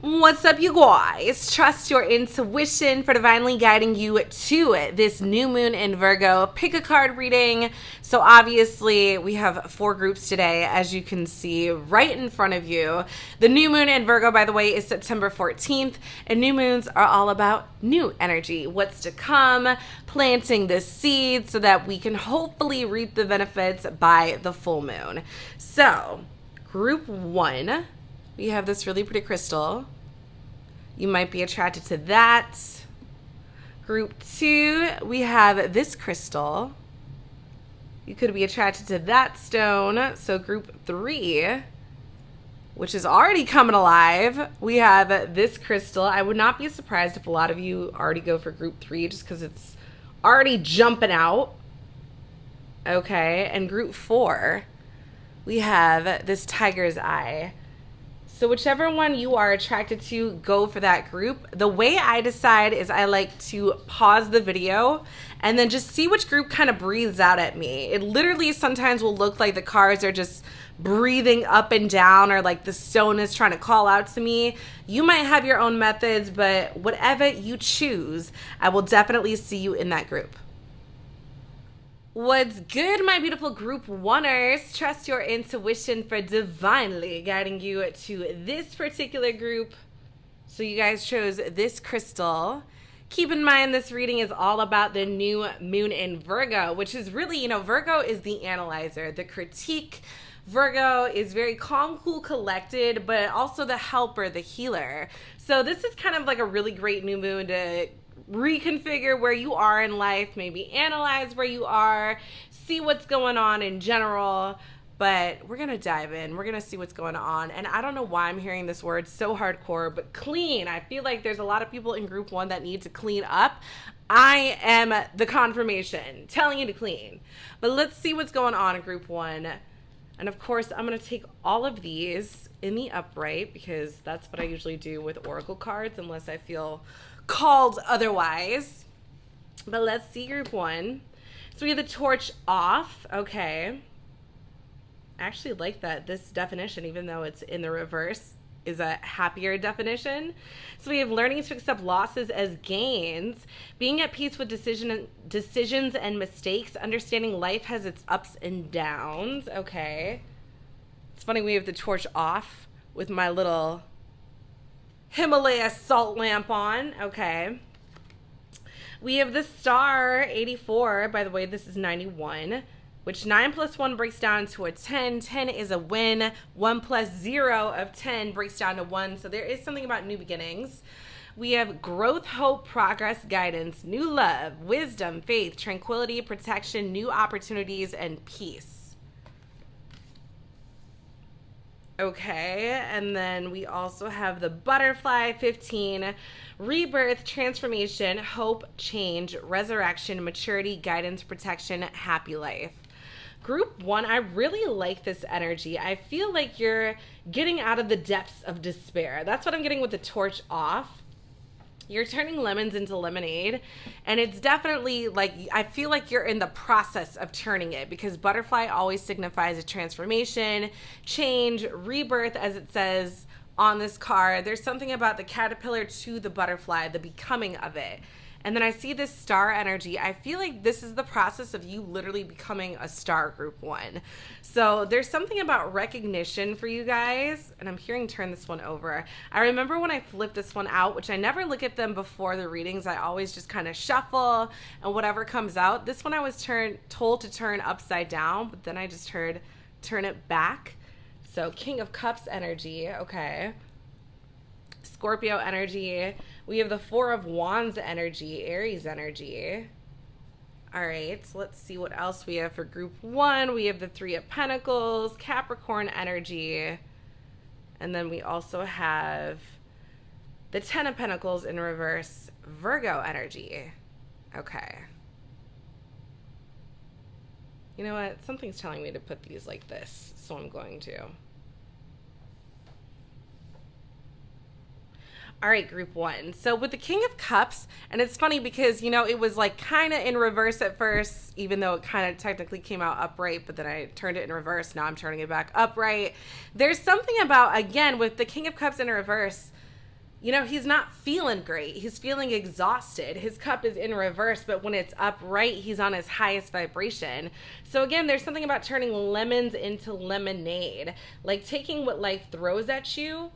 What's up, you guys? Trust your intuition for divinely guiding you to this new moon in Virgo. Pick a card reading. So obviously we have 4 groups today, as you can see right in front of you. The new moon in Virgo, by the way, is September 14th. And new moons are all about new energy, what's to come, planting the seed so that we can hopefully reap the benefits by the full moon. So group 1, we have this really pretty crystal. You might be attracted to that. Group 2, we have this crystal. You could be attracted to that stone. So group 3, which is already coming alive, we have this crystal. I would not be surprised if a lot of you already go for group 3 just because it's already jumping out. Okay, and group 4, we have this tiger's eye. So whichever one you are attracted to, go for that group. The way I decide is I like to pause the video and then just see which group kind of breathes out at me. It literally sometimes will look like the cards are just breathing up and down, or like the stone is trying to call out to me. You might have your own methods, but whatever you choose, I will definitely see you in that group. What's good, my beautiful group 1ers? Trust your intuition for divinely guiding you to this particular group. So you guys chose this crystal. Keep in mind this reading is all about the new moon in Virgo, which is really, Virgo is the analyzer, the critique. Virgo is very calm, cool, collected, but also the helper, the healer. So this is kind of like a really great new moon to reconfigure where you are in life, maybe analyze where you are, see what's going on in general. But we're gonna dive in, we're gonna see what's going on. And I don't know why I'm hearing this word so hardcore, but clean. I feel like there's a lot of people in group 1 that need to clean up. I am the confirmation telling you to clean. But let's see what's going on in group 1. And of course, I'm going to take all of these in the upright because that's what I usually do with oracle cards unless I feel called otherwise. But let's see group 1. So we have the torch off. Okay. I actually like that this definition, even though it's in the reverse, is a happier definition. So we have learning to accept losses as gains, being at peace with decisions and mistakes, understanding life has its ups and downs. Okay. It's funny we have the torch off with my little Himalaya salt lamp on. Okay. We have the star 84. By the way, this is 91. Which 9 plus 1 breaks down to a 10. 10 is a win. 1 plus 0 of 10 breaks down to 1. So there is something about new beginnings. We have growth, hope, progress, guidance, new love, wisdom, faith, tranquility, protection, new opportunities, and peace. Okay, and then we also have the butterfly 15, rebirth, transformation, hope, change, resurrection, maturity, guidance, protection, happy life. Group 1, I really like this energy. I feel like you're getting out of the depths of despair. That's what I'm getting with the torch off. You're turning lemons into lemonade, and it's definitely like, I feel like you're in the process of turning it, because butterfly always signifies a transformation, change, rebirth, as it says on this card. There's something about the caterpillar to the butterfly, the becoming of it. And then I see this star energy. I feel like this is the process of you literally becoming a star, group 1. So there's something about recognition for you guys. And I'm hearing turn this one over. I remember when I flipped this one out, which I never look at them before the readings. I always just kind of shuffle and whatever comes out. This one I was told to turn upside down, but then I just heard turn it back. So King of Cups energy. Okay. Scorpio energy. We have the 4 of Wands energy, Aries energy. All right, so let's see what else we have for group 1. We have the 3 of Pentacles, Capricorn energy. And then we also have the 10 of Pentacles in reverse, Virgo energy. Okay. You know what? Something's telling me to put these like this, so I'm going to. All right, group 1. So with the King of Cups, and it's funny because, it was like kind of in reverse at first, even though it kind of technically came out upright, but then I turned it in reverse. Now I'm turning it back upright. There's something about, again, with the King of Cups in reverse, he's not feeling great. He's feeling exhausted. His cup is in reverse, but when it's upright, he's on his highest vibration. So again, there's something about turning lemons into lemonade, like taking what life throws at you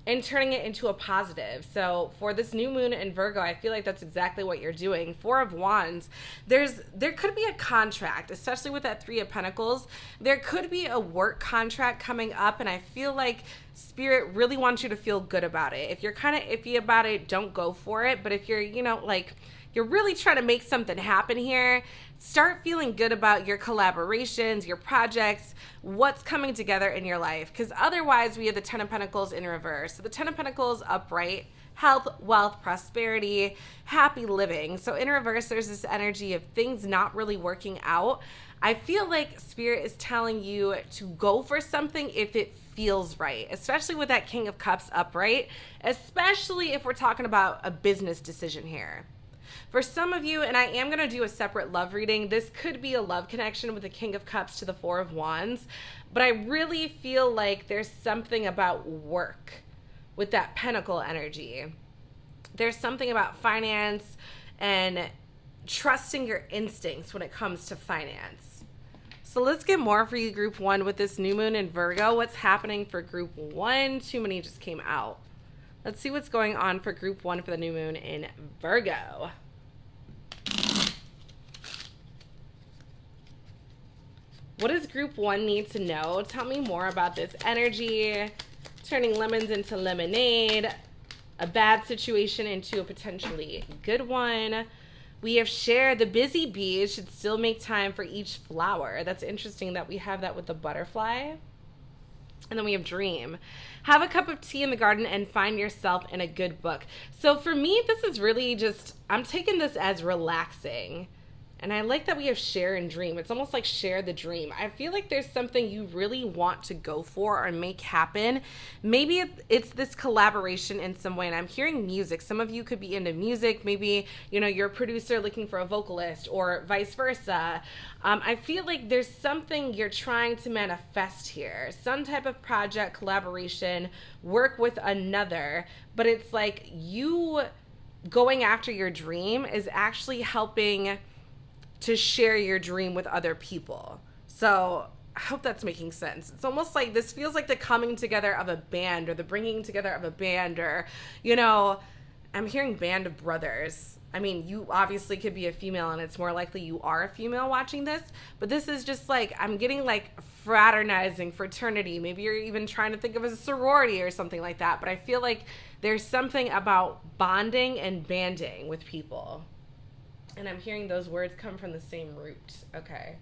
and turning it into a positive. So for this new moon in Virgo, I feel like that's exactly what you're doing. Four of Wands, there could be a contract, especially with that Three of Pentacles. There could be a work contract coming up, and I feel like Spirit really wants you to feel good about it. If you're kind of iffy about it, don't go for it. But if you're, you're really trying to make something happen here, start feeling good about your collaborations, your projects, what's coming together in your life. Because otherwise, we have the Ten of Pentacles in reverse. So the Ten of Pentacles upright, health, wealth, prosperity, happy living. So in reverse, there's this energy of things not really working out. I feel like Spirit is telling you to go for something if it feels right, especially with that King of Cups upright, especially if we're talking about a business decision here. For some of you, and I am going to do a separate love reading, this could be a love connection with the King of Cups to the Four of Wands, but I really feel like there's something about work with that Pentacle energy. There's something about finance and trusting your instincts when it comes to finance. So let's get more for you, Group 1, with this new moon in Virgo. What's happening for Group 1? Too many just came out. Let's see what's going on for Group 1 for the new moon in Virgo. What does Group 1 need to know? Tell me more about this energy. Turning lemons into lemonade. A bad situation into a potentially good one. We have shared the busy bees should still make time for each flower. That's interesting that we have that with the butterfly. And then we have dream. Have a cup of tea in the garden and find yourself in a good book. So for me, this is really just, I'm taking this as relaxing. And I like that we have share and dream. It's almost like share the dream. I feel like there's something you really want to go for or make happen. Maybe it's this collaboration in some way. And I'm hearing music. Some of you could be into music. Maybe, you're a producer looking for a vocalist or vice versa. I feel like there's something you're trying to manifest here. Some type of project, collaboration, work with another. But it's like you going after your dream is actually helping to share your dream with other people. So I hope that's making sense. It's almost like this feels like the coming together of a band or the bringing together of a band or, I'm hearing band of brothers. I mean, you obviously could be a female and it's more likely you are a female watching this, but this is just like, I'm getting like fraternizing, fraternity. Maybe you're even trying to think of a sorority or something like that, but I feel like there's something about bonding and banding with people. And I'm hearing those words come from the same root. Okay.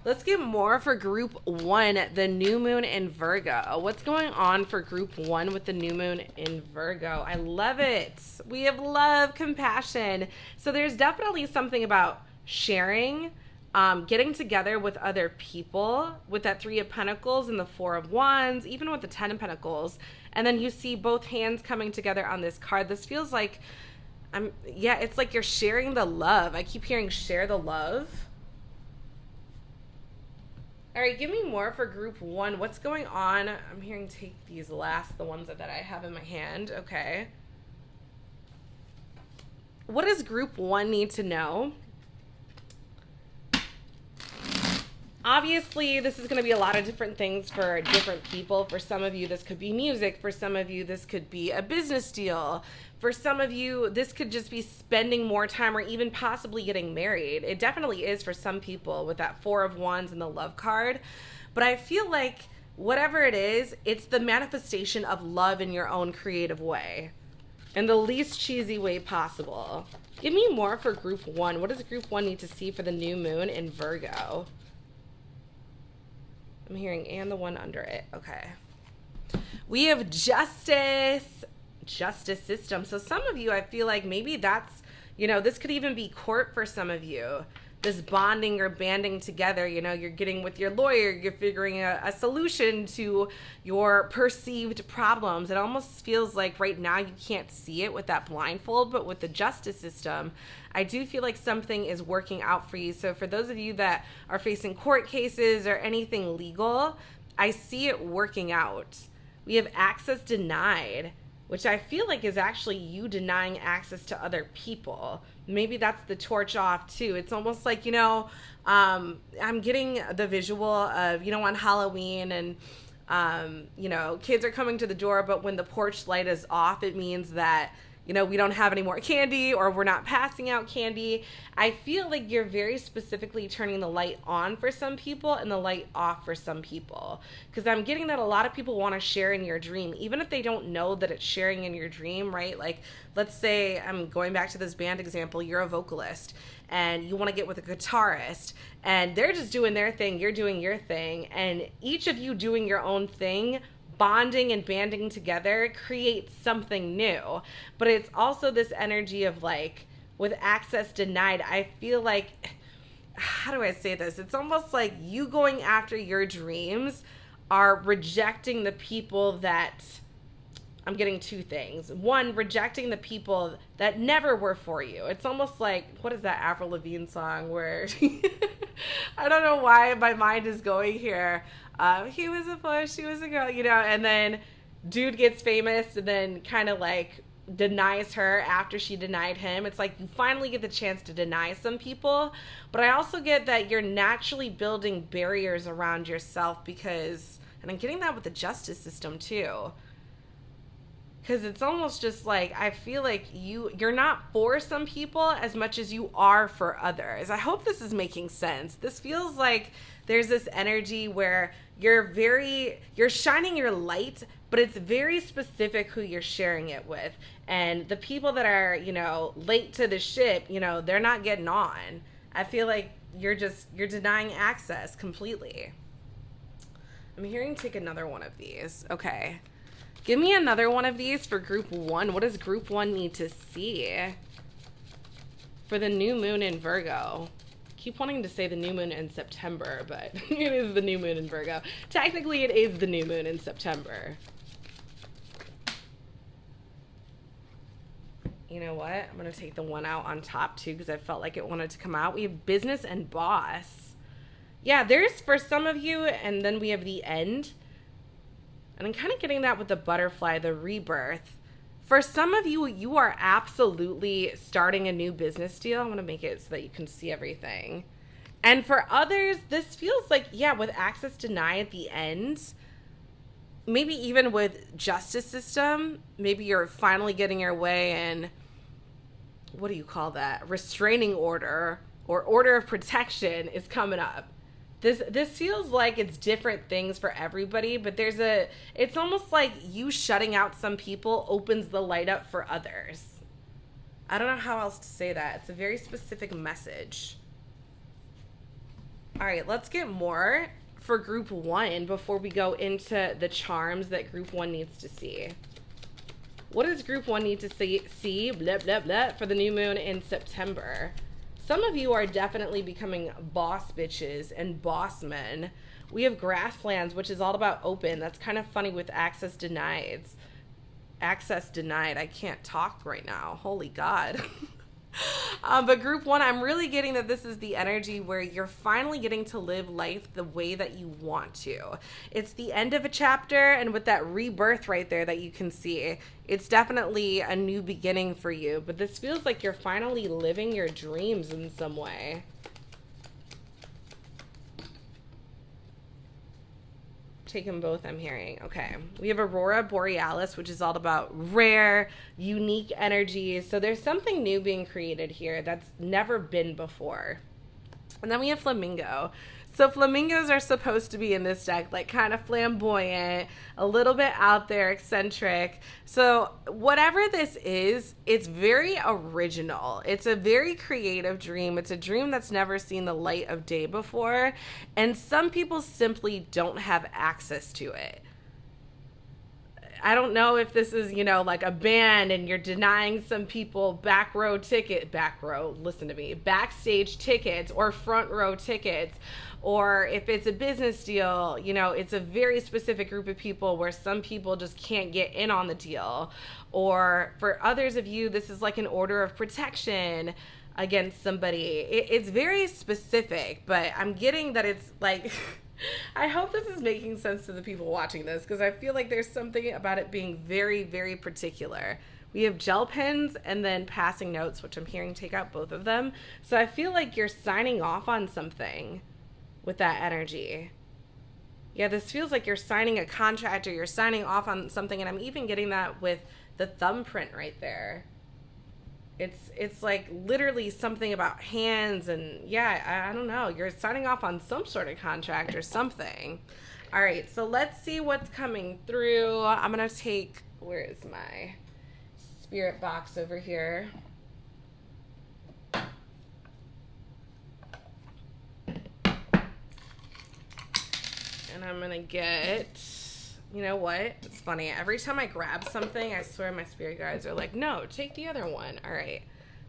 Let's get more for Group 1, the new moon in Virgo. What's going on for Group 1 with the new moon in Virgo? I love it. We have love, compassion. So there's definitely something about sharing, getting together with other people, with that Three of Pentacles and the Four of Wands, even with the Ten of Pentacles. And then you see both hands coming together on this card. This feels like it's like you're sharing the love. I keep hearing share the love. All right, give me more for Group 1. What's going on? I'm hearing take these last, the ones that I have in my hand. Okay. What does Group 1 need to know? Obviously, this is going to be a lot of different things for different people. For some of you, this could be music. For some of you, this could be a business deal. For some of you, this could just be spending more time or even possibly getting married. It definitely is for some people with that Four of Wands and the love card. But I feel like whatever it is, it's the manifestation of love in your own creative way. In the least cheesy way possible. Give me more for Group 1. What does Group 1 need to see for the new moon in Virgo? I'm hearing and the one under it. Okay. We have justice system. So some of you, I feel like maybe that's, this could even be court for some of you. This bonding or banding together, you're getting with your lawyer, you're figuring a solution to your perceived problems. It almost feels like right now you can't see it with that blindfold, but with the justice system, I do feel like something is working out for you. So for those of you that are facing court cases or anything legal, I see it working out. We have access denied. which I feel like is actually you denying access to other people. Maybe that's the torch off too. It's almost like, I'm getting the visual of, on Halloween and, kids are coming to the door, but when the porch light is off, it means that, we don't have any more candy or we're not passing out candy. I feel like you're very specifically turning the light on for some people and the light off for some people. Because I'm getting that a lot of people want to share in your dream, even if they don't know that it's sharing in your dream, right? Like, let's say I'm going back to this band example, you're a vocalist and you want to get with a guitarist and they're just doing their thing, you're doing your thing, and each of you doing your own thing, bonding and banding together creates something new. But it's also this energy of like, with access denied, I feel like, how do I say this? It's almost like you going after your dreams are rejecting the people that, I'm getting two things. One, rejecting the people that never were for you. It's almost like, what is that Avril Lavigne song where, I don't know why my mind is going here. He was a boy, she was a girl, and then dude gets famous and then kind of like denies her after she denied him. It's like you finally get the chance to deny some people, but I also get that you're naturally building barriers around yourself because, and I'm getting that with the justice system too. Because it's almost just like, I feel like you're not for some people as much as you are for others. I hope this is making sense. This feels like there's this energy where you're shining your light, but it's very specific who you're sharing it with. And the people that are, late to the ship, they're not getting on. I feel like you're denying access completely. I'm hearing take another one of these. Okay. Give me another one of these for group one. What does group one need to see for the new moon in Virgo? Keep wanting to say the new moon in September, but it is the new moon in Virgo. Technically, it is the new moon in September. You know what? I'm going to take the one out on top too because I felt like it wanted to come out. We have business and boss. Yeah, there's for some of you, and then we have the end. And I'm kind of getting that with the butterfly, the rebirth. For some of you, you are absolutely starting a new business deal. I'm going to make it so that you can see everything. And for others, this feels like, with access denied at the end, maybe even with justice system, maybe you're finally getting your way and, what do you call that? Restraining order or order of protection is coming up. This feels like it's different things for everybody, but it's almost like you shutting out some people opens the light up for others. I don't know how else to say that. It's a very specific message. All right, let's get more for group one before we go into the charms that group one needs to see. What does group one need to see blah, blah, blah, for the new moon in September? Some of you are definitely becoming boss bitches and boss men. We have grasslands, which is all about open. That's kind of funny with access denied. Access denied. I can't talk right now. Holy God. But group one, I'm really getting that this is the energy where you're finally getting to live life the way that you want to. It's the end of a chapter, and with that rebirth right there that you can see, it's definitely a new beginning for you. But this feels like you're finally living your dreams in some way. Take them both, I'm hearing. Okay. We have Aurora Borealis, which is all about rare, unique energies. So there's something new being created here that's never been before. And then we have Flamingo. So flamingos are supposed to be in this deck, like kind of flamboyant, a little bit out there, eccentric. So whatever this is, it's very original. It's a very creative dream. It's a dream that's never seen the light of day before. And some people simply don't have access to it. I don't know if this is, like a band and you're denying some people backstage tickets or front row tickets, or if it's a business deal, it's a very specific group of people where some people just can't get in on the deal. Or for others of you, this is like an order of protection against somebody. It's very specific, but I'm getting that it's like I hope this is making sense to the people watching this, because I feel like there's something about it being very, very particular. We have gel pens and then passing notes, which I'm hearing take out both of them. So I feel like you're signing off on something with that energy. Yeah, this feels like you're signing a contract or you're signing off on something, and I'm even getting that with the thumbprint right there. It's like literally something about hands, and yeah, I don't know. You're signing off on some sort of contract or something. All right, so let's see what's coming through. I'm going to take, where is my spirit box over here? And I'm going to get, you know what? It's funny. Every time I grab something, I swear my spirit guides are like, no, take the other one. All right.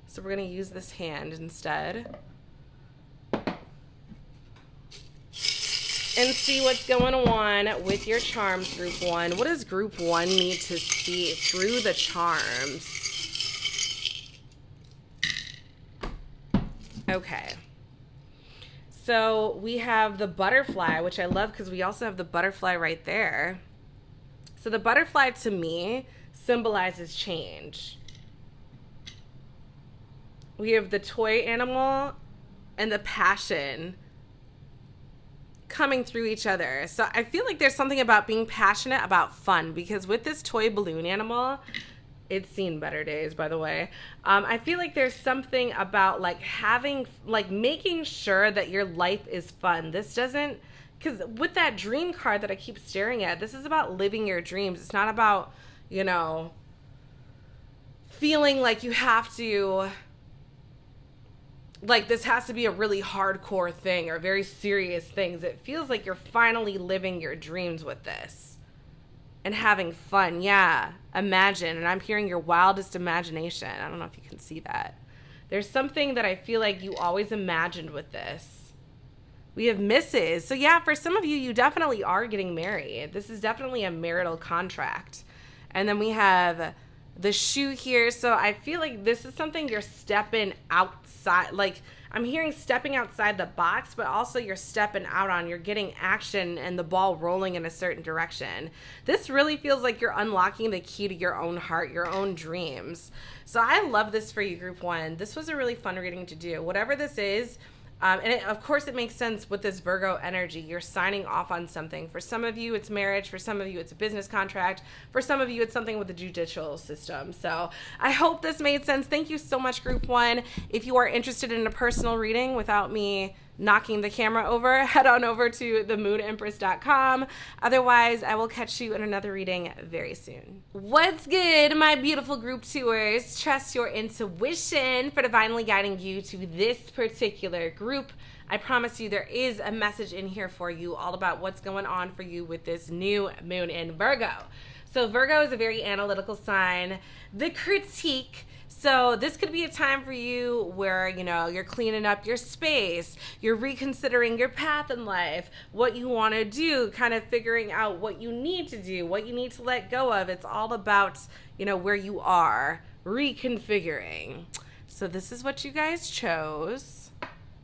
So we're going to use this hand instead. And see what's going on with your charms, group one. What does group one need to see through the charms? Okay. So we have the butterfly, which I love because we also have the butterfly right there. So the butterfly to me symbolizes change. We have the toy animal and the passion coming through each other. So I feel like there's something about being passionate about fun, because with this toy balloon animal, it's seen better days, by the way. I feel like there's something about like having, like making sure that your life is fun. This doesn't, because with that dream card that I keep staring at, this is about living your dreams. It's not about, you know, feeling like you have to, like this has to be a really hardcore thing or very serious things. It feels like you're finally living your dreams with this and having fun. Yeah, imagine. And I'm hearing your wildest imagination. I don't know if you can see that. There's something that I feel like you always imagined with this. We have misses. So yeah, for some of you, you definitely are getting married. This is definitely a marital contract. And then we have the shoe here. So I feel like this is something you're stepping outside. Like I'm hearing stepping outside the box, but also you're stepping out on. You're getting action and the ball rolling in a certain direction. This really feels like you're unlocking the key to your own heart, your own dreams. So I love this for you, group one. This was a really fun reading to do. Whatever this is, of course, it makes sense with this Virgo energy. You're signing off on something. For some of you, it's marriage. For some of you, it's a business contract. For some of you, it's something with the judicial system. So I hope this made sense. Thank you so much, group one. If you are interested in a personal reading without me knocking the camera over, head on over to themoodempress.com. Otherwise, I will catch you in another reading very soon. What's good, my beautiful group tours? Trust your intuition for divinely guiding you to this particular group. I promise you there is a message in here for you all about what's going on for you with this new moon in Virgo. So Virgo is a very analytical sign. The critique. So this could be a time for you where, you know, you're cleaning up your space, you're reconsidering your path in life, what you want to do, kind of figuring out what you need to do, what you need to let go of. It's all about, you know, where you are, reconfiguring. So this is what you guys chose.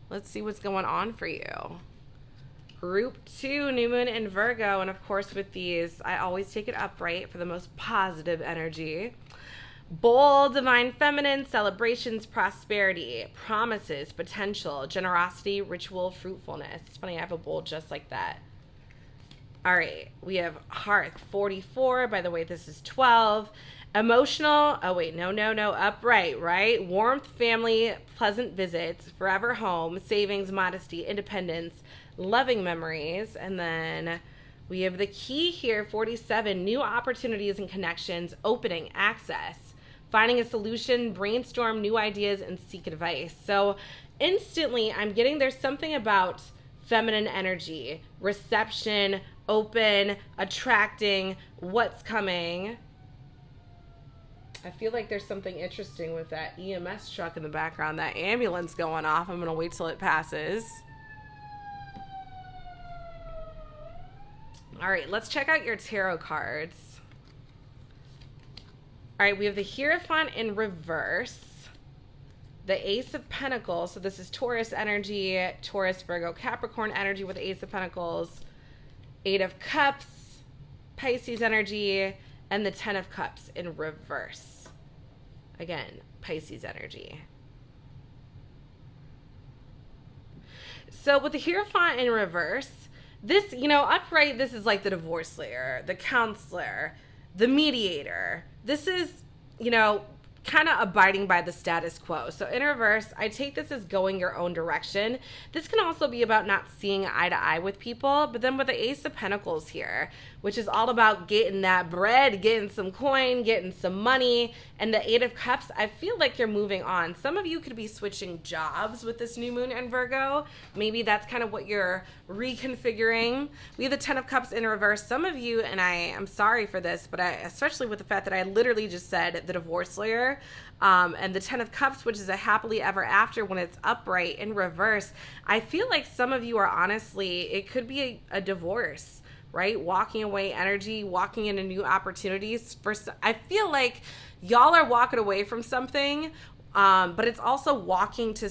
Let's see what's going on for you. Group 2, new moon in Virgo. And of course with these, I always take it upright for the most positive energy. Bold, divine feminine, celebrations, prosperity, promises, potential, generosity, ritual, fruitfulness. It's funny, I have a bowl just like that. All right, we have hearth, 44. By the way, this is 12. Emotional, oh wait, no, upright, right? Warmth, family, pleasant visits, forever home, savings, modesty, independence, loving memories. And then we have the key here, 47, new opportunities and connections, opening, access, finding a solution, brainstorm new ideas, and seek advice. So instantly, I'm getting there's something about feminine energy, reception, open, attracting, what's coming. I feel like there's something interesting with that EMS truck in the background, that ambulance going off. I'm gonna wait till it passes. All right, let's check out your tarot cards. All right, we have the Hierophant in reverse. the Ace of Pentacles. So this is Taurus energy, Taurus, Virgo, Capricorn energy with the Ace of Pentacles, Eight of Cups, Pisces energy, and the Ten of Cups in reverse. Again, Pisces energy. So with the Hierophant in reverse, this, you know, upright, this is like the divorce layer, the counselor, the mediator. This is, you know, kind of abiding by the status quo. So in reverse, I take this as going your own direction. This can also be about not seeing eye to eye with people. But then with the Ace of Pentacles here, which is all about getting that bread, getting some coin, getting some money, and the Eight of Cups, I feel like you're moving on. Some of you could be switching jobs with this new moon in Virgo. Maybe that's kind of what you're reconfiguring. We have the Ten of Cups in reverse. Some of you, and I am sorry for this, but especially with the fact that I literally just said the divorce layer, and the Ten of Cups, which is a happily ever after when it's upright in reverse. I feel like some of you are honestly, it could be a divorce, right? Walking away energy, walking into new opportunities. I feel like y'all are walking away from something, but it's also walking to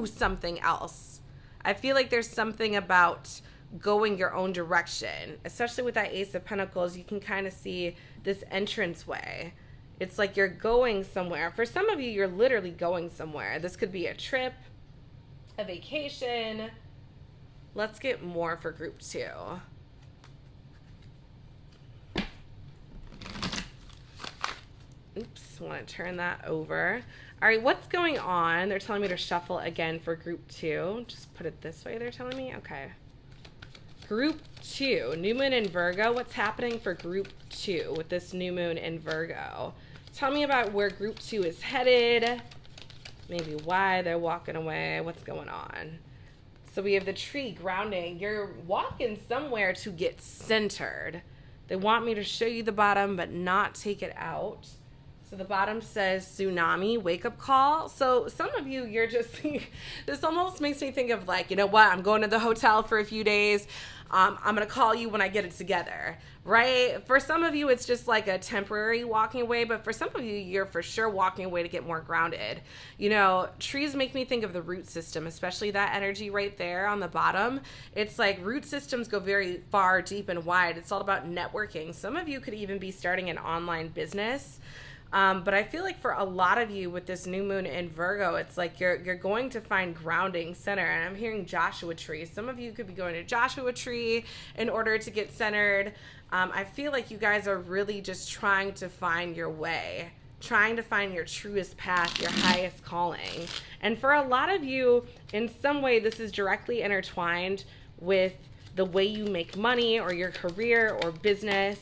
something else. I feel like there's something about going your own direction, especially with that Ace of Pentacles. You can kind of see this entranceway. It's like you're going somewhere. For some of you, you're literally going somewhere. This could be a trip, a vacation. Let's get more for group 2. Oops, want to turn that over. All right, what's going on? They're telling me to shuffle again for group 2. Just put it this way, they're telling me. Okay. Group 2, new moon in Virgo. What's happening for group 2 with this new moon in Virgo? Tell me about where group 2 is headed. Maybe why they're walking away. What's going on? So we have the tree grounding. You're walking somewhere to get centered. They want me to show you the bottom, but not take it out. So the bottom says tsunami, wake up call. So some of you, you're just, this almost makes me think of like, you know what? I'm going to the hotel for a few days. I'm going to call you when I get it together, right? For some of you, it's just like a temporary walking away. But for some of you, you're for sure walking away to get more grounded. You know, trees make me think of the root system, especially that energy right there on the bottom. It's like root systems go very far, deep, and wide. It's all about networking. Some of you could even be starting an online business. But I feel like for a lot of you with this new moon in Virgo, it's like you're going to find grounding center. And I'm hearing Joshua tree. Some of you could be going to Joshua tree in order to get centered. I feel like you guys are really just trying to find your way, trying to find your truest path, your highest calling. And for a lot of you, in some way, this is directly intertwined with the way you make money or your career or business.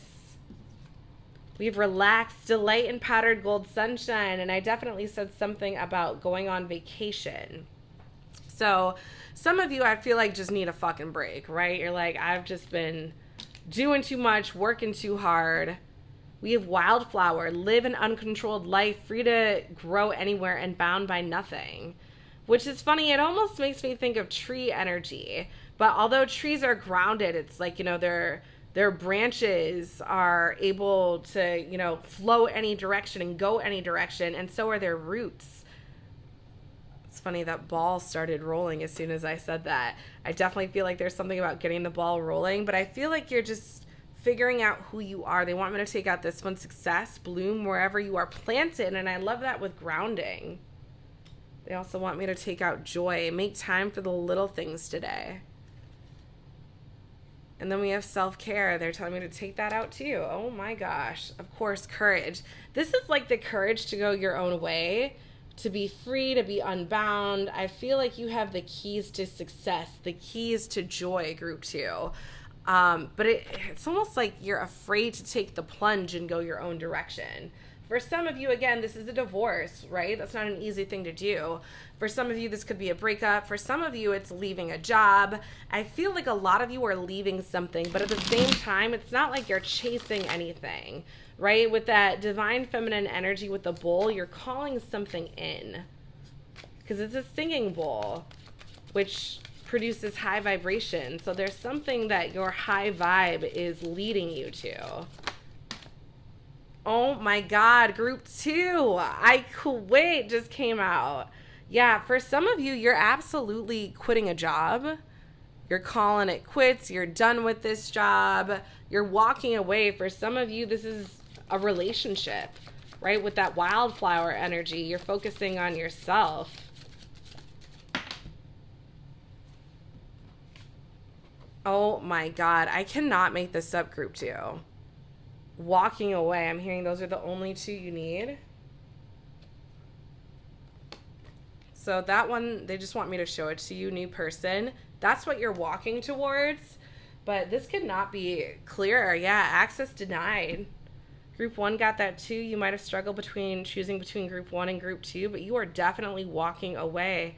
We've relaxed, delight in powdered gold sunshine. And I definitely said something about going on vacation. So some of you, I feel like, just need a fucking break, right? You're like, I've just been doing too much, working too hard. We have wildflower, live an uncontrolled life, free to grow anywhere and bound by nothing. Which is funny. It almost makes me think of tree energy. But although trees are grounded, it's like, you know, their branches are able to, you know, flow any direction and go any direction, and so are their roots. It's funny that ball started rolling as soon as I said that. I definitely feel like there's something about getting the ball rolling, but I feel like you're just figuring out who you are. They want me to take out this one, success, bloom wherever you are planted, and I love that with grounding. They also want me to take out joy, make time for the little things today. And then we have self-care. They're telling me to take that out too. Oh my gosh. Of course, courage. This is like the courage to go your own way, to be free, to be unbound. I feel like you have the keys to success, the keys to joy, group 2. But it's almost like you're afraid to take the plunge and go your own direction. For some of you, again, this is a divorce, right? That's not an easy thing to do. For some of you, this could be a breakup. For some of you, it's leaving a job. I feel like a lot of you are leaving something, but at the same time, it's not like you're chasing anything, right? With that divine feminine energy with the bowl, you're calling something in because it's a singing bowl, which produces high vibration. So there's something that your high vibe is leading you to. Oh my God, group 2. I quit just came out. Yeah, for some of you, you're absolutely quitting a job. You're calling it quits. You're done with this job. You're walking away. For some of you, this is a relationship, right? With that wildflower energy, you're focusing on yourself. Oh my God, I cannot make this up, group 2. Walking away. I'm hearing those are the only 2 you need. So that one, they just want me to show it to you, new person. That's what you're walking towards. But this could not be clearer. Yeah, access denied. Group 1 got that too. You might have struggled choosing between group 1 and group 2, but you are definitely walking away.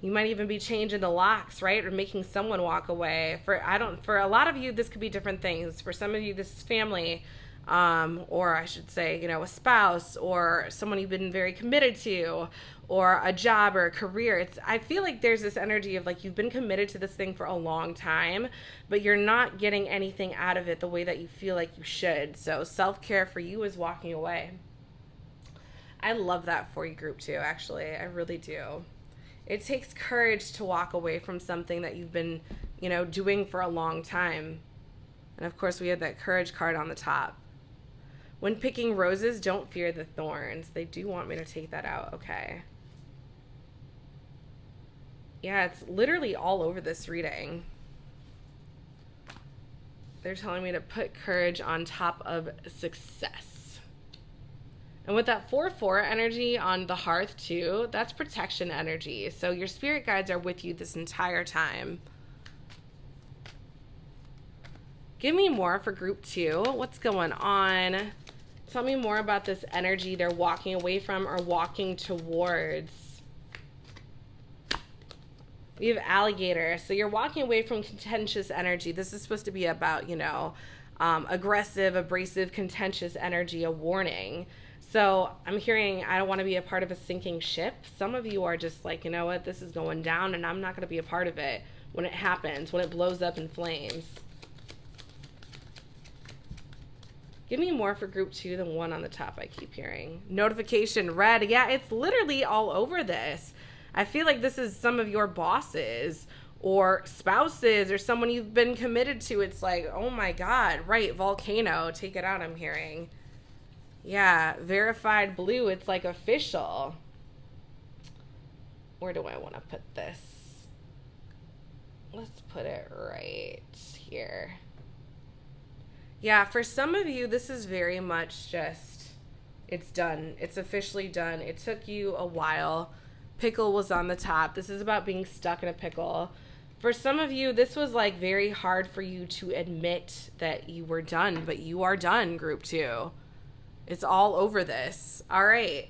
You might even be changing the locks, right? Or making someone walk away. For a lot of you, this could be different things. For some of you, this is family. Or I should say, a spouse or someone you've been very committed to, or a job or a career. I feel like there's this energy of like you've been committed to this thing for a long time, but you're not getting anything out of it the way that you feel like you should. So self-care for you is walking away. I love that for you, group 2, actually. I really do. It takes courage to walk away from something that you've been, doing for a long time. And of course, we have that courage card on the top. When picking roses, don't fear the thorns. They do want me to take that out. Okay. Yeah, it's literally all over this reading. They're telling me to put courage on top of success. And with that 4-4 energy on the hearth too, that's protection energy. So your spirit guides are with you this entire time. Give me more for group 2. What's going on? Tell me more about this energy they're walking away from or walking towards. We have alligator. So you're walking away from contentious energy. This is supposed to be about, aggressive, abrasive, contentious energy, a warning. So I'm hearing I don't want to be a part of a sinking ship. Some of you are just like, you know what, this is going down and I'm not going to be a part of it when it happens, when it blows up in flames. Give me more for group 2 than 1 on the top, I keep hearing. Notification red. Yeah, it's literally all over this. I feel like this is some of your bosses or spouses or someone you've been committed to. It's like, oh my God, right, volcano, take it out, I'm hearing. Yeah, verified blue, it's like official. Where do I want to put this? Let's put it right here. Yeah, for some of you, this is very much just, it's done. It's officially done. It took you a while. Pickle was on the top. This is about being stuck in a pickle. For some of you, this was like very hard for you to admit that you were done, but you are done, group 2. It's all over this. All right.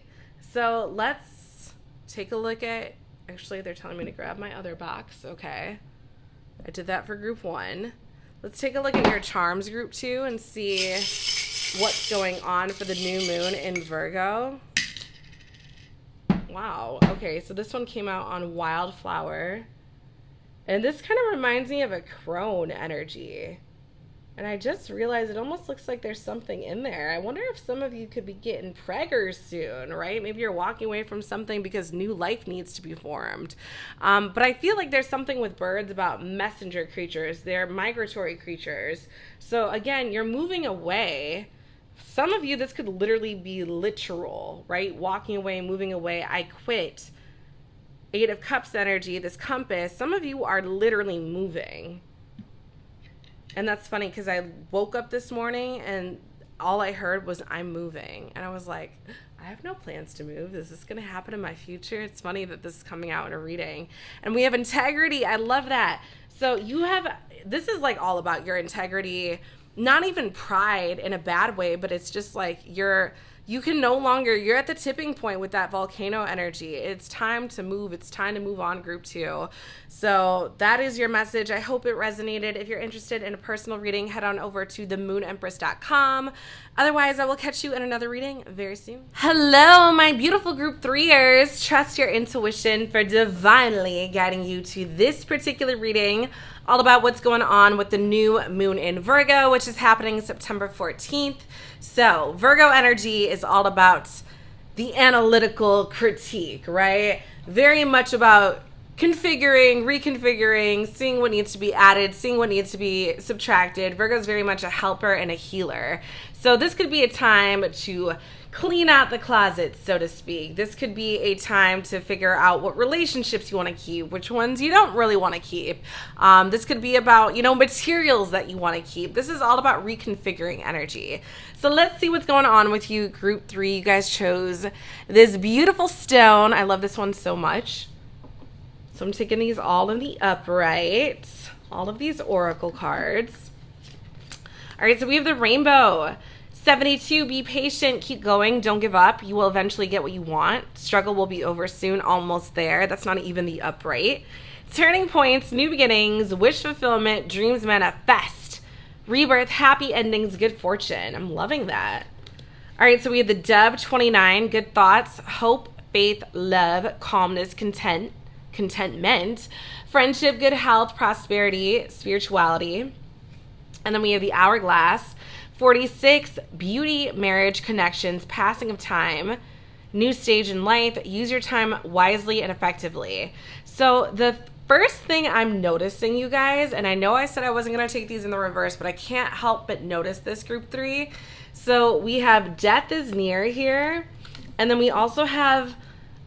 So let's take a look at, actually, they're telling me to grab my other box. Okay. I did that for group 1. Let's take a look at your charms, group 2, and see what's going on for the new moon in Virgo. Wow. Okay, so this one came out on Wildflower. And this kind of reminds me of a crone energy. And I just realized it almost looks like there's something in there. I wonder if some of you could be getting preggers soon, right? Maybe you're walking away from something because new life needs to be formed. But I feel like there's something with birds about messenger creatures. They're migratory creatures. So again, you're moving away. Some of you, this could literally be literal, right? Walking away, moving away. I quit. 8 of Cups energy, this compass. Some of you are literally moving. And that's funny because I woke up this morning and all I heard was I'm moving. And I was like, I have no plans to move. Is this going to happen in my future? It's funny that this is coming out in a reading. And we have integrity. I love that. So this is like all about your integrity, not even pride in a bad way, but it's just like you're at the tipping point with that volcano energy. It's time to move. It's time to move on, group 2. So that is your message. I hope it resonated. If you're interested in a personal reading, head on over to themoonempress.com. Otherwise, I will catch you in another reading very soon. Hello, my beautiful group 3ers. Trust your intuition for divinely guiding you to this particular reading, all about what's going on with the new moon in Virgo, which is happening September 14th. So Virgo energy is all about the analytical critique, right? Very much about configuring, reconfiguring, seeing what needs to be added, seeing what needs to be subtracted. Virgo is very much a helper and a healer. So this could be a time to clean out the closet, so to speak. This could be a time to figure out what relationships you want to keep, which ones you don't really want to keep. This could be about, materials that you want to keep. This is all about reconfiguring energy. So let's see what's going on with you, group 3. You guys chose this beautiful stone. I love this one so much. So I'm taking these all in the upright, all of these oracle cards. All right, so we have the rainbow. 72, be patient, keep going, don't give up. You will eventually get what you want. Struggle will be over soon, almost there. That's not even the upright. Turning points, new beginnings, wish fulfillment, dreams manifest, rebirth, happy endings, good fortune. I'm loving that. All right, so we have the dove, 29, good thoughts, hope, faith, love, calmness, contentment, friendship, good health, prosperity, spirituality. And then we have the hourglass, 46, beauty, marriage, connections, passing of time, new stage in life, use your time wisely and effectively. So the first thing I'm noticing, you guys, and I know I said I wasn't going to take these in the reverse, but I can't help but notice this, group 3. So we have death is near here, and then we also have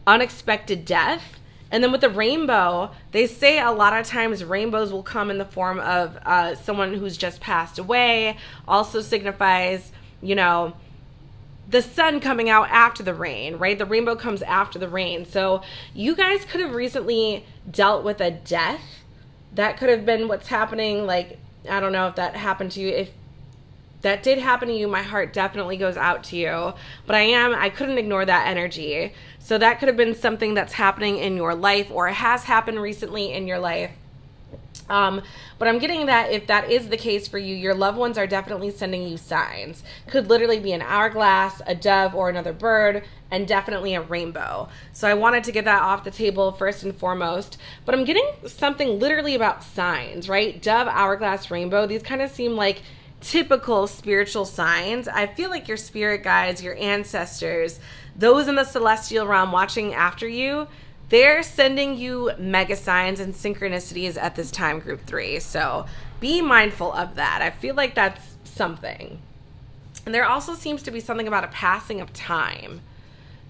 unexpected death. And then with the rainbow, they say a lot of times rainbows will come in the form of someone who's just passed away. Also signifies, the sun coming out after the rain, right? The rainbow comes after the rain. So you guys could have recently dealt with a death. That could have been what's happening. Like, I don't know if that happened to you. If that did happen to you, my heart definitely goes out to you. But I couldn't ignore that energy. So that could have been something that's happening in your life or has happened recently in your life. But I'm getting that if that is the case for you, your loved ones are definitely sending you signs. Could literally be an hourglass, a dove, or another bird, and definitely a rainbow. So I wanted to get that off the table first and foremost. But I'm getting something literally about signs, right? Dove, hourglass, rainbow. These kind of seem like typical spiritual signs. I feel like your spirit guides, your ancestors, those in the celestial realm watching after you, they're sending you mega signs and synchronicities at this time, group 3. So be mindful of that. I feel like that's something. And there also seems to be something about a passing of time,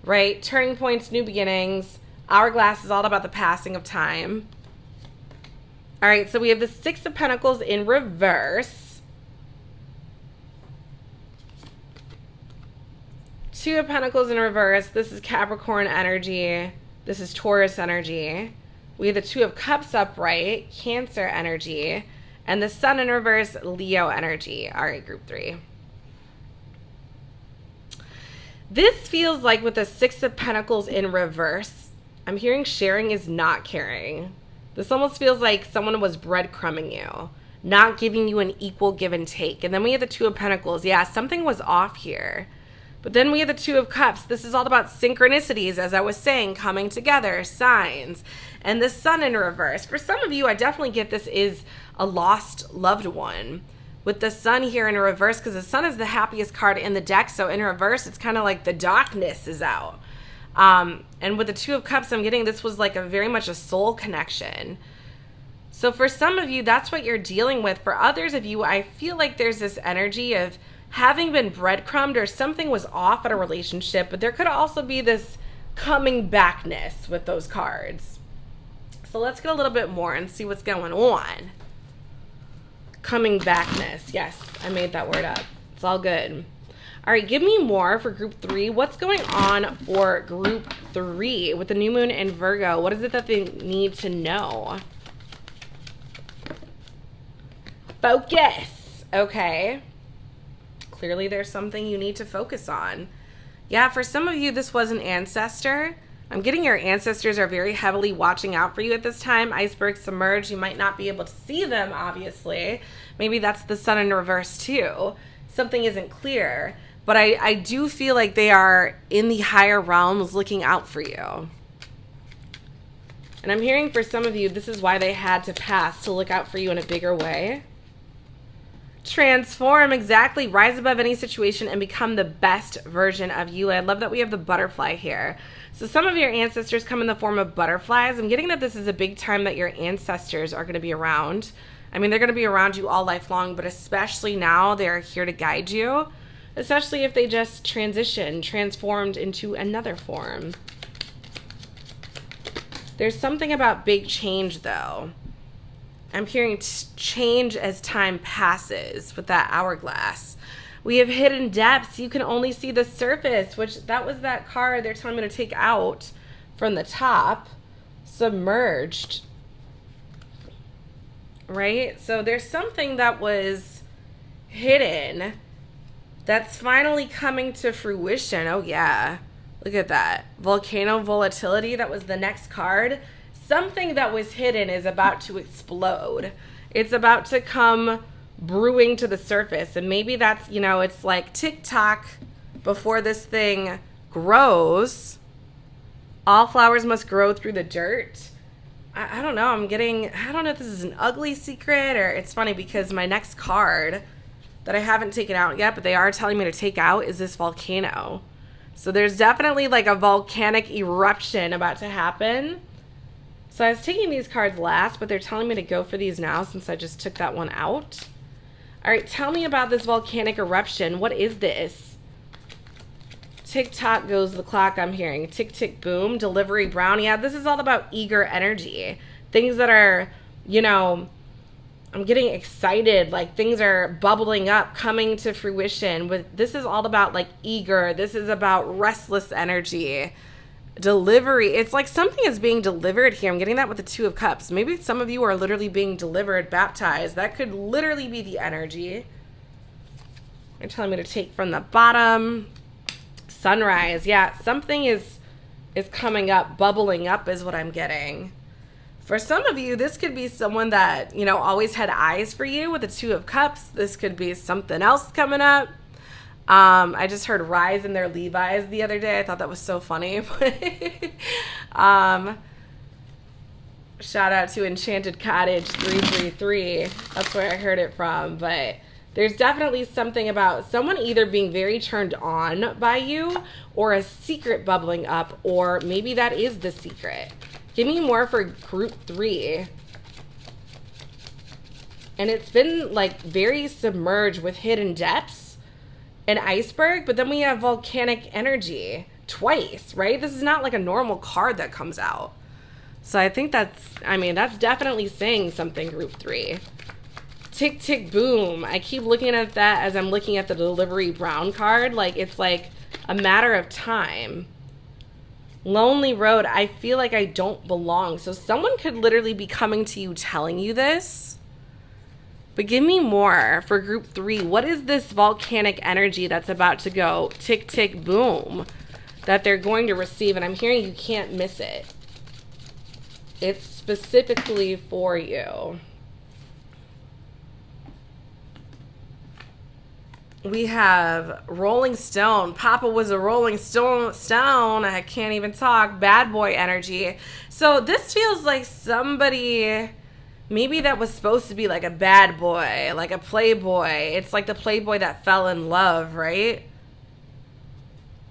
right? Turning points, new beginnings. Hourglass is all about the passing of time. All right, so we have the 6 of Pentacles in reverse. 2 of Pentacles in reverse. This is Capricorn energy. This is Taurus energy. We have the 2 of Cups upright, Cancer energy, and the Sun in reverse, Leo energy. All right, group 3. This feels like with the 6 of Pentacles in reverse, I'm hearing sharing is not caring. This almost feels like someone was breadcrumbing you, not giving you an equal give and take. And then we have the 2 of Pentacles. Yeah, something was off here. But then we have the 2 of Cups. This is all about synchronicities, as I was saying, coming together, signs. And the Sun in reverse. For some of you, I definitely get this is a lost loved one. With the Sun here in reverse, because the Sun is the happiest card in the deck. So in reverse, it's kind of like the darkness is out. And with the 2 of Cups, I'm getting this was like very much a soul connection. So for some of you, that's what you're dealing with. For others of you, I feel like there's this energy of having been breadcrumbed or something was off at a relationship, but there could also be this coming backness with those cards. So let's get a little bit more and see what's going on. Coming backness. Yes, I made that word up. It's all good. All right, give me more for group 3. What's going on for group 3 with the new moon in Virgo? What is it that they need to know? Focus. Okay. Clearly there's something you need to focus on. Yeah, for some of you, this was an ancestor. I'm getting your ancestors are very heavily watching out for you at this time. Icebergs submerged. You might not be able to see them, obviously. Maybe that's the Sun in reverse, too. Something isn't clear. But I do feel like they are in the higher realms looking out for you. And I'm hearing for some of you, this is why they had to pass, to look out for you in a bigger way. Transform, exactly. Rise above any situation and become the best version of you. I love that we have the butterfly here. So some of your ancestors come in the form of butterflies. I'm getting that this is a big time that your ancestors are going to be around. I mean, they're going to be around you all life long, but especially now they're here to guide you, especially if they just transformed into another form. There's something about big change, though. I'm hearing change as time passes with that hourglass. We have hidden depths. You can only see the surface, which that was that card they're telling me to take out from the top. Submerged. Right? So there's something that was hidden that's finally coming to fruition. Oh, yeah. Look at that. Volcano volatility. That was the next card. Something that was hidden is about to explode. It's about to come brewing to the surface. And maybe that's, you know, it's like tick-tock before this thing grows. All flowers must grow through the dirt. I don't know. I don't know if this is an ugly secret or it's funny because my next card that I haven't taken out yet, but they are telling me to take out is this volcano. So there's definitely like a volcanic eruption about to happen. So I was taking these cards last, but they're telling me to go for these now since I just took that one out. All right, tell me about this volcanic eruption. What is this? Tick-tock goes the clock, I'm hearing. Tick-tick boom, delivery brown. Yeah, this is all about eager energy. Things that are, you know, I'm getting excited. Like things are bubbling up, coming to fruition. This is all about like eager. This is about restless energy. Delivery. It's like something is being delivered here. I'm getting that with the Two of Cups. Maybe some of you are literally being delivered, baptized. That could literally be the energy. They're telling me to take from the bottom. Sunrise. Yeah, something is coming up, bubbling up is what I'm getting. For some of you, this could be someone that, you know, always had eyes for you with the Two of Cups. This could be something else coming up. I just heard rise in their Levi's the other day. I thought that was so funny. Shout out to Enchanted Cottage 333. That's where I heard it from. But there's definitely something about someone either being very turned on by you or a secret bubbling up, or maybe that is the secret. Give me more for group 3. And it's been like very submerged with hidden depths. An iceberg, but then we have volcanic energy twice, right? This is not like a normal card that comes out. So I think that's definitely saying something, group 3. Tick, tick, boom. I keep looking at that as I'm looking at the delivery brown card. Like it's like a matter of time. Lonely road. I feel like I don't belong. So someone could literally be coming to you telling you this. But give me more for group 3. What is this volcanic energy that's about to go tick, tick, boom that they're going to receive? And I'm hearing you can't miss it. It's specifically for you. We have Rolling Stone. Papa was a Rolling Stone. I can't even talk. Bad boy energy. So this feels like somebody... maybe that was supposed to be like a bad boy, like a playboy. It's like the playboy that fell in love, right?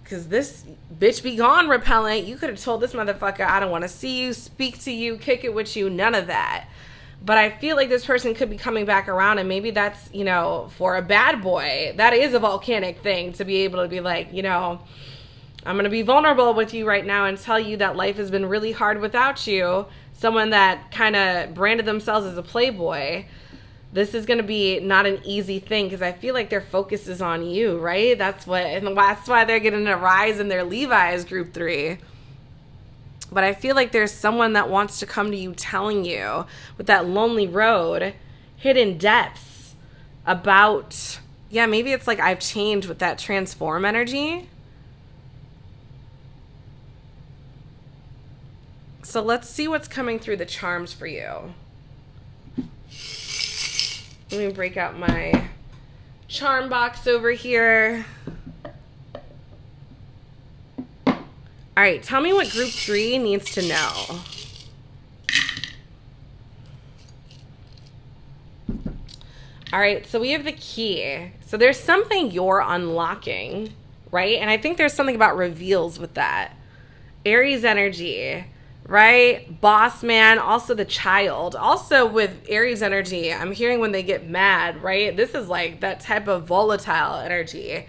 Because this bitch be gone repellent. You could have told this motherfucker, I don't want to see you, speak to you, kick it with you, none of that. But I feel like this person could be coming back around, and maybe that's, you know, for a bad boy. That is a volcanic thing to be able to be like, you know, I'm going to be vulnerable with you right now and tell you that life has been really hard without you. Someone that kind of branded themselves as a playboy, this is going to be not an easy thing because I feel like their focus is on you, right? That's why they're getting a rise in their Levi's, group 3. But I feel like there's someone that wants to come to you telling you with that lonely road, hidden depths about, yeah, maybe it's like I've changed with that transform energy. So let's see what's coming through the charms for you. Let me break out my charm box over here. All right, tell me what group 3 needs to know. All right, so we have the key. So there's something you're unlocking, right? And I think there's something about reveals with that. Aries energy, right? Boss man, also the child. Also with Aries energy, I'm hearing when they get mad, right? This is like that type of volatile energy.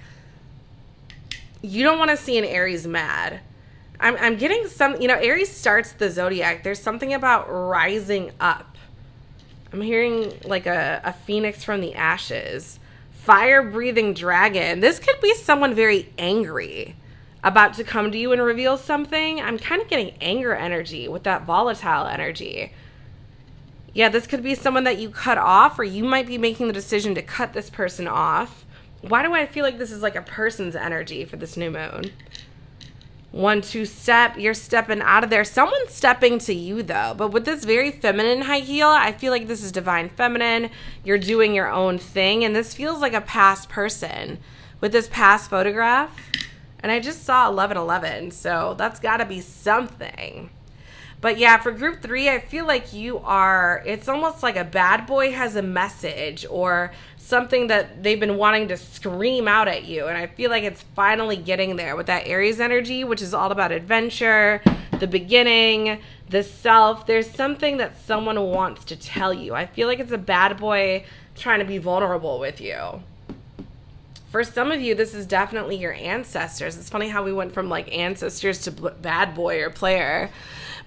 You don't want to see an Aries mad. I'm getting some, Aries starts the zodiac. There's something about rising up. I'm hearing like a phoenix from the ashes. Fire-breathing dragon. This could be someone very angry about to come to you and reveal something. I'm kind of getting anger energy with that volatile energy. Yeah, this could be someone that you cut off, or you might be making the decision to cut this person off. Why do I feel like this is like a person's energy for this new moon? 1, 2 step, you're stepping out of there. Someone's stepping to you though, but with this very feminine high heel, I feel like this is divine feminine. You're doing your own thing, and this feels like a past person with this past photograph. And I just saw 1111, so that's got to be something. But yeah, for group 3, I feel like it's almost like a bad boy has a message or something that they've been wanting to scream out at you. And I feel like it's finally getting there with that Aries energy, which is all about adventure, the beginning, the self. There's something that someone wants to tell you. I feel like it's a bad boy trying to be vulnerable with you. For some of you, this is definitely your ancestors. It's funny how we went from like ancestors to bad boy or player.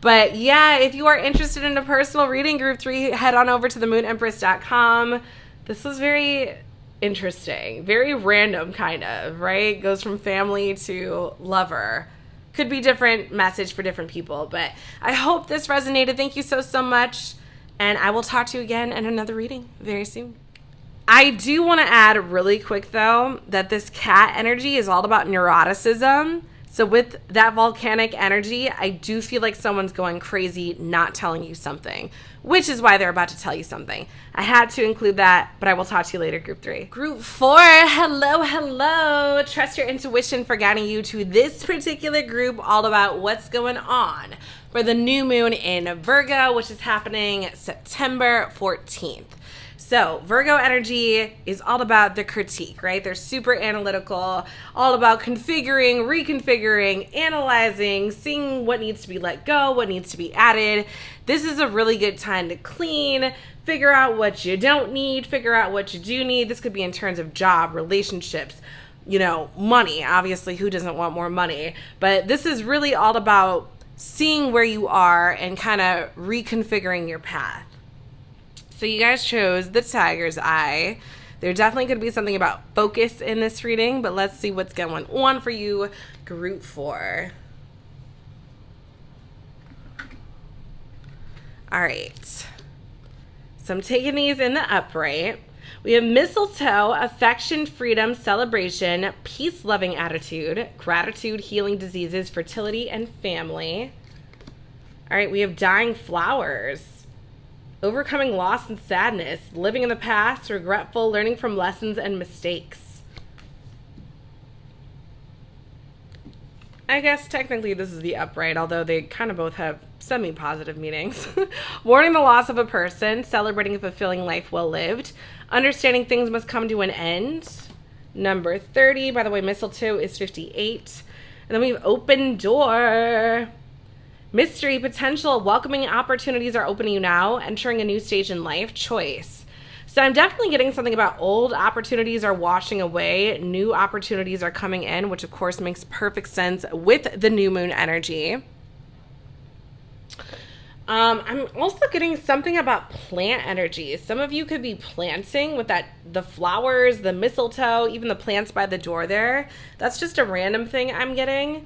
But yeah, if you are interested in a personal reading, group 3, head on over to themoonempress.com. This was very interesting, very random kind of, right? Goes from family to lover. Could be different message for different people, but I hope this resonated. Thank you so much. And I will talk to you again in another reading very soon. I do want to add really quick though, that this cat energy is all about neuroticism. So with that volcanic energy, I do feel like someone's going crazy not telling you something, which is why they're about to tell you something. I had to include that, but I will talk to you later, group 3. Group 4, hello. Trust your intuition for guiding you to this particular group, all about what's going on for the new moon in Virgo, which is happening September 14th. So Virgo energy is all about the critique, right? They're super analytical, all about configuring, reconfiguring, analyzing, seeing what needs to be let go, what needs to be added. This is a really good time to clean, figure out what you don't need, figure out what you do need. This could be in terms of job, relationships, money. Obviously, who doesn't want more money? But this is really all about seeing where you are and kind of reconfiguring your path. So you guys chose the tiger's eye. There definitely could be something about focus in this reading, but let's see what's going on for you, group 4. All right. So I'm taking these in the upright. We have mistletoe, affection, freedom, celebration, peace-loving attitude, gratitude, healing diseases, fertility, and family. All right, we have dying flowers. Overcoming loss and sadness, living in the past, regretful, learning from lessons and mistakes. I guess technically this is the upright, although they kind of both have semi-positive meanings. Mourning the loss of a person, celebrating a fulfilling life well lived, understanding things must come to an end. Number 30, by the way, mistletoe is 58. And then we have open door. Mystery, potential, welcoming opportunities are opening you now, entering a new stage in life, choice. So I'm definitely getting something about old opportunities are washing away, new opportunities are coming in, which of course makes perfect sense with the new moon energy. I'm also getting something about plant energy. Some of you could be planting with the flowers, the mistletoe, even the plants by the door there. That's just a random thing I'm getting.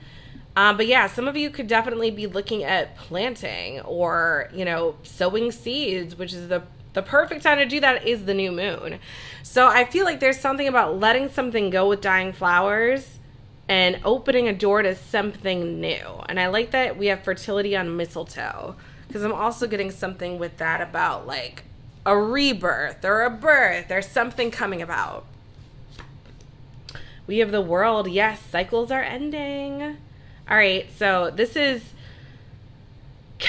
But yeah, some of you could definitely be looking at planting or, sowing seeds, which is the perfect time to do that is the new moon. So I feel like there's something about letting something go with dying flowers and opening a door to something new. And I like that we have fertility on mistletoe, because I'm also getting something with that about like a rebirth or a birth or something coming about. We have the world. Yes, cycles are ending. All right, so this is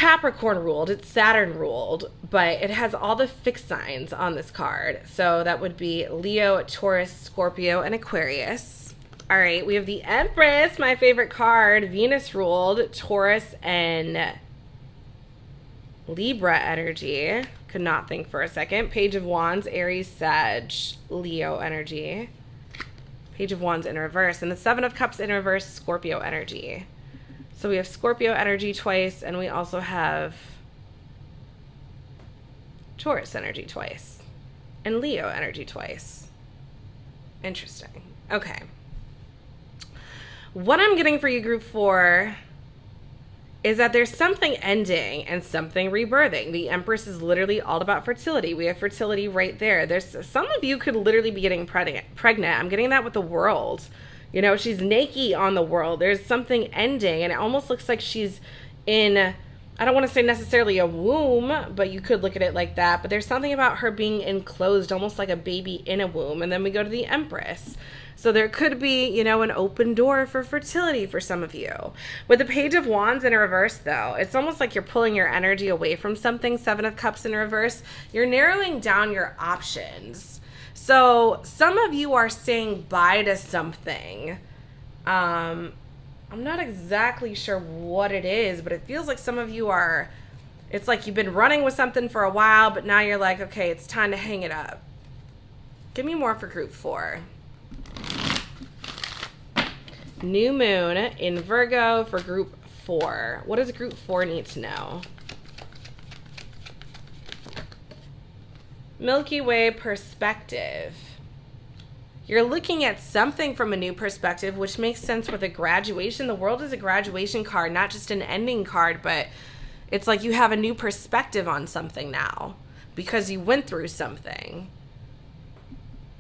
Capricorn ruled, it's Saturn ruled, but it has all the fixed signs on this card. So that would be Leo, Taurus, Scorpio, and Aquarius. All right, we have the Empress, my favorite card, Venus ruled, Taurus, and Libra energy. Could not think for a second. Page of Wands, Aries, Sag, Leo energy. Page of Wands in reverse. And the Seven of Cups in reverse, Scorpio energy. So we have Scorpio energy twice, and we also have Taurus energy twice. And Leo energy twice. Interesting. Okay. What I'm getting for you, group 4, is that there's something ending and something rebirthing. The Empress is literally all about fertility. We have fertility right there. There's some of you could literally be getting pregnant. I'm getting that with the World. You know, she's naked on the World. There's something ending, and it almost looks like she's in, I don't want to say necessarily a womb, but you could look at it like that. But there's something about her being enclosed, almost like a baby in a womb. And then we go to the Empress. So there could be, you know, an open door for fertility for some of you. With the Page of Wands in reverse, though, it's almost like you're pulling your energy away from something. Seven of Cups in reverse. You're narrowing down your options. So some of you are saying bye to something. I'm not exactly sure what it is, but it feels like some of you are, it's like you've been running with something for a while, but now you're like, okay, it's time to hang it up. Give me more for group 4. New moon in Virgo for group 4. What does group 4 need to know? Milky Way perspective. You're looking at something from a new perspective, which makes sense with a graduation. The World is a graduation card, not just an ending card, but it's like you have a new perspective on something now because you went through something.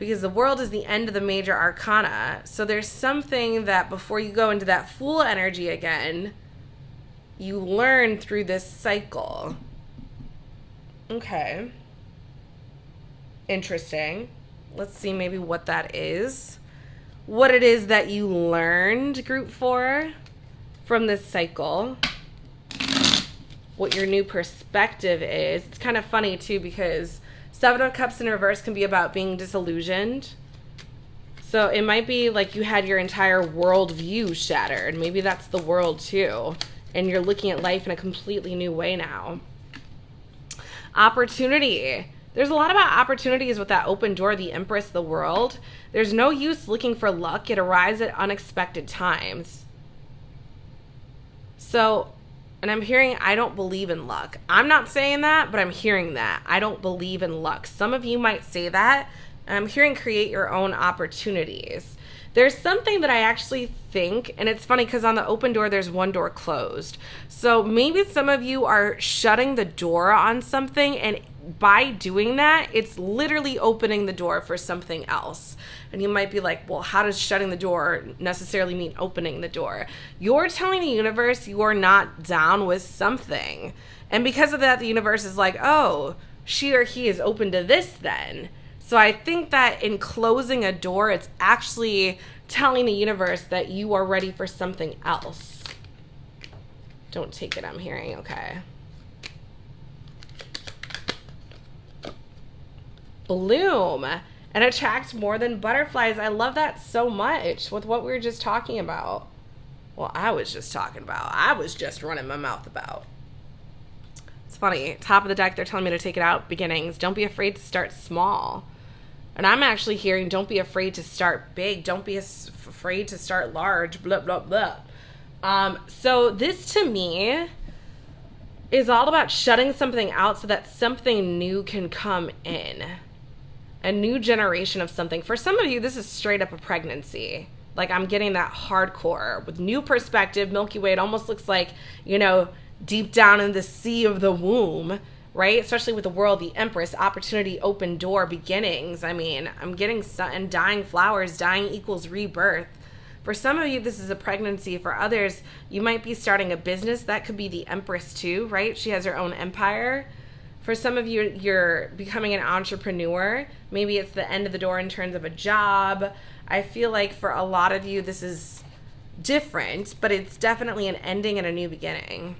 Because the World is the end of the major arcana. So there's something that before you go into that Fool energy again, you learn through this cycle. Okay. Interesting. Let's see maybe what that is. What it is that you learned, group 4, from this cycle. What your new perspective is. It's kind of funny too because Seven of Cups in reverse can be about being disillusioned. So it might be like you had your entire world view shattered. Maybe that's the World too. And you're looking at life in a completely new way now. Opportunity. There's a lot about opportunities with that open door, the Empress, the World. There's no use looking for luck. It arrives at unexpected times. So, and I'm hearing, I don't believe in luck. I'm not saying that, but I'm hearing that. I don't believe in luck. Some of you might say that. And I'm hearing create your own opportunities. There's something that I actually think, and it's funny because on the open door, there's one door closed. So maybe some of you are shutting the door on something, and by doing that, it's literally opening the door for something else. And you might be like, well, how does shutting the door necessarily mean opening the door? You're telling the universe you're not down with something. And because of that, the universe is like, oh, she or he is open to this then. So I think that in closing a door, it's actually telling the universe that you are ready for something else. Don't take it, I'm hearing, okay. Bloom and attract more than butterflies. I love that so much with what we were just talking about. Well, I was just talking about. I was just running my mouth about. It's funny. Top of the deck, they're telling me to take it out. Beginnings. Don't be afraid to start small. And I'm actually hearing don't be afraid to start big. Don't be afraid to start large. Blah, blah, blah. So this to me is all about shutting something out so that something new can come in. A new generation of something. For some of you, this is straight up a pregnancy. Like I'm getting that hardcore with new perspective, Milky Way. It almost looks like, you know, deep down in the sea of the womb, right? Especially with the World, the Empress, opportunity, open door, beginnings. I mean, I'm getting and dying flowers. Dying equals rebirth. For some of you, this is a pregnancy. For others, you might be starting a business. That could be the Empress too, right? She has her own empire. For some of you, you're becoming an entrepreneur. Maybe it's the end of the door in terms of a job. I feel like for a lot of you, this is different, but it's definitely an ending and a new beginning.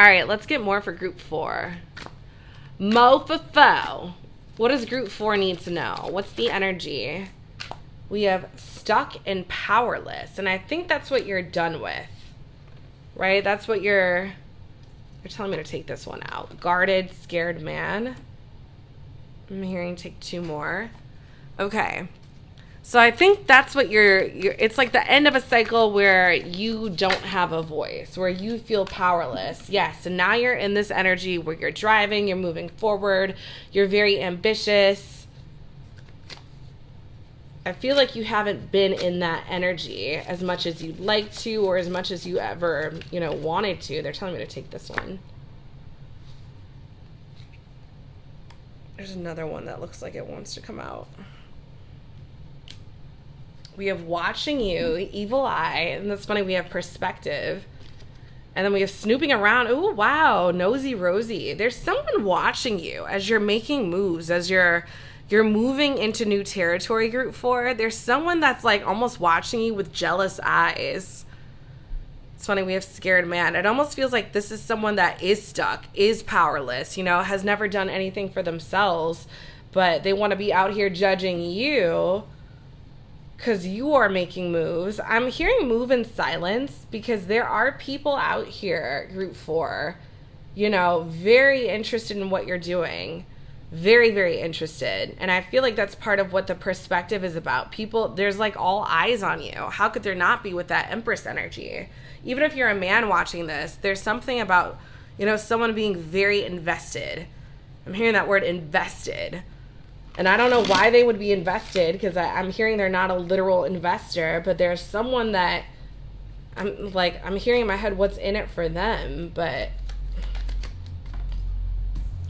All right, let's get more for group 4. Mofo. What does group 4 need to know? What's the energy? We have stuck and powerless. And I think that's what you're done with, right? That's what you're telling me to take this one out. Guarded, scared man. I'm hearing take 2 more. Okay. So I think that's what you're it's like the end of a cycle where you don't have a voice, where you feel powerless. Yes, and now you're in this energy where you're driving, you're moving forward, you're very ambitious. I feel like you haven't been in that energy as much as you'd like to, or as much as you ever, wanted to. They're telling me to take this one. There's another one that looks like it wants to come out. We have watching you, evil eye, and that's funny, we have perspective. And then we have snooping around. Oh, wow, nosy Rosie. There's someone watching you as you're making moves, as you're moving into new territory, group 4. There's someone that's like almost watching you with jealous eyes. It's funny, we have scared man. It almost feels like this is someone that is stuck, is powerless, has never done anything for themselves, but they want to be out here judging you because you are making moves. I'm hearing move in silence because there are people out here, group 4, very interested in what you're doing. Very, very interested. And I feel like that's part of what the perspective is about. People, there's like all eyes on you. How could there not be with that Empress energy? Even if you're a man watching this, there's something about, someone being very invested. I'm hearing that word invested. And I don't know why they would be invested, because I'm hearing they're not a literal investor, but there's someone that I'm hearing in my head what's in it for them, but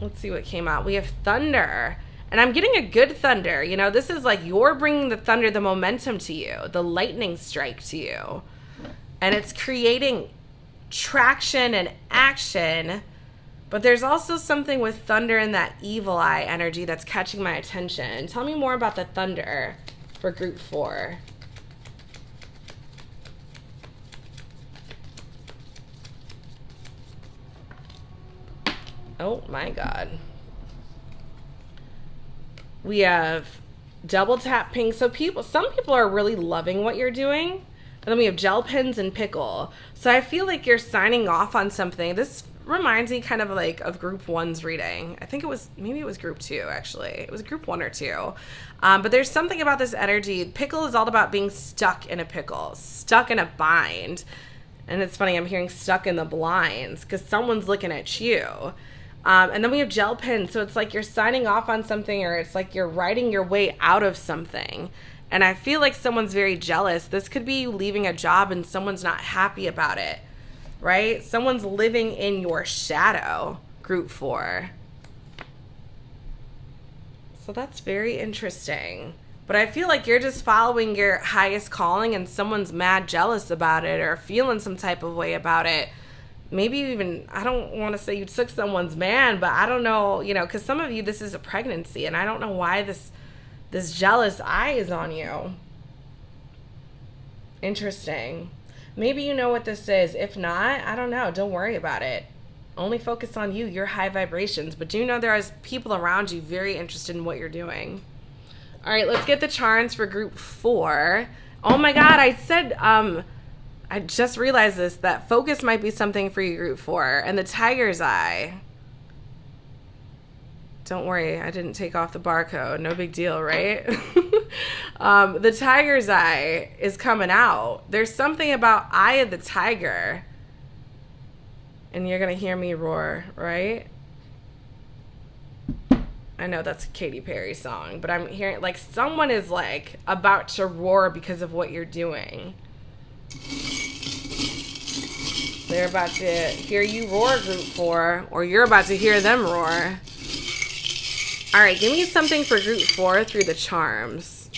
let's see what came out. We have thunder, and I'm getting a good thunder. This is like you're bringing the thunder, the momentum to you, the lightning strike to you, and it's creating traction and action. But there's also something with thunder and that evil eye energy that's catching my attention. Tell me more about the thunder for group 4. Oh my God. We have double tap pink. So some people are really loving what you're doing. And then we have gel pens and pickle. So I feel like you're signing off on something. This reminds me kind of like of group 1's reading. I think maybe it was group 2 actually. It was group 1 or 2. But there's something about this energy. Pickle is all about being stuck in a pickle, stuck in a bind. And it's funny, I'm hearing stuck in the blinds because someone's looking at you. And then we have gel pen. So it's like you're signing off on something, or it's like you're writing your way out of something. And I feel like someone's very jealous. This could be you leaving a job and someone's not happy about it, right? Someone's living in your shadow, group 4. So that's very interesting. But I feel like you're just following your highest calling and someone's mad jealous about it or feeling some type of way about it. Maybe even, I don't want to say you took someone's man, but I don't know, because some of you, this is a pregnancy, and I don't know why this jealous eye is on you. Interesting. Maybe you know what this is. If not, I don't know. Don't worry about it. Only focus on you, your high vibrations. But do know there is people around you very interested in what you're doing. All right, let's get the charms for group 4. Oh my God, I said, I just realized this, that focus might be something for you, group 4. And the tiger's eye. Don't worry, I didn't take off the barcode. No big deal, right? The tiger's eye is coming out. There's something about eye of the tiger. And you're going to hear me roar, right? I know that's a Katy Perry song, but I'm hearing like someone is like about to roar because of what you're doing. They're about to hear you roar, group 4, or you're about to hear them roar. All right, give me something for group 4 through the charms.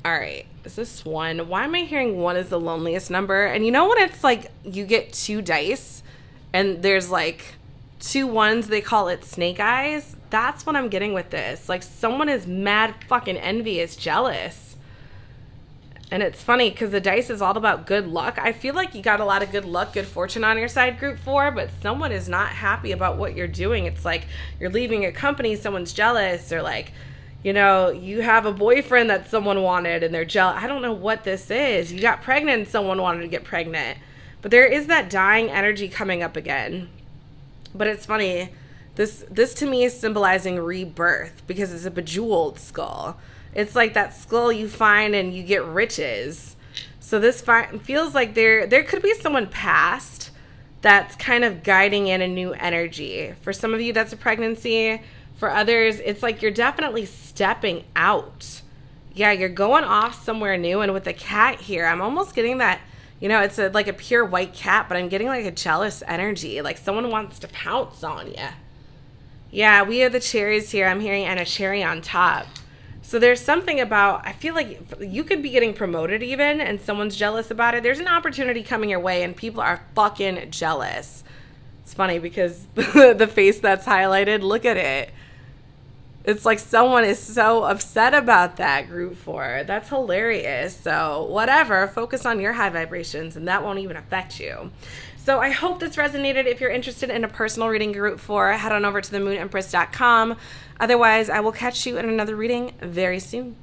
All right, is this 1? Why am I hearing 1 is the loneliest number? And you know when it's like you get 2 dice and there's like 2 ones, they call it snake eyes? That's what I'm getting with this. Like, someone is mad fucking envious, jealous. And it's funny because the dice is all about good luck. I feel like you got a lot of good luck, good fortune on your side, group 4, but someone is not happy about what you're doing. It's like you're leaving a company, someone's jealous, or like, you know, you have a boyfriend that someone wanted and they're jealous. I don't know what this is. You got pregnant and someone wanted to get pregnant. But there is that dying energy coming up again. But it's funny. This to me is symbolizing rebirth because it's a bejeweled skull. It's like that skull you find and you get riches. So this feels like there could be someone past that's kind of guiding in a new energy. For some of you, that's a pregnancy. For others, it's like you're definitely stepping out. Yeah, you're going off somewhere new. And with the cat here, I'm almost getting that, you know, it's like a pure white cat, but I'm getting like a jealous energy. Like someone wants to pounce on you. Yeah, we are the cherries here. I'm hearing and a cherry on top. So there's something about, I feel like you could be getting promoted even and someone's jealous about it. There's an opportunity coming your way and people are fucking jealous. It's funny because the face that's highlighted, look at it. It's like someone is so upset about that, group 4. That's hilarious. So whatever, focus on your high vibrations and that won't even affect you. So I hope this resonated. If you're interested in a personal reading, group 4, head on over to theMoonEmpress.com. Otherwise, I will catch you in another reading very soon.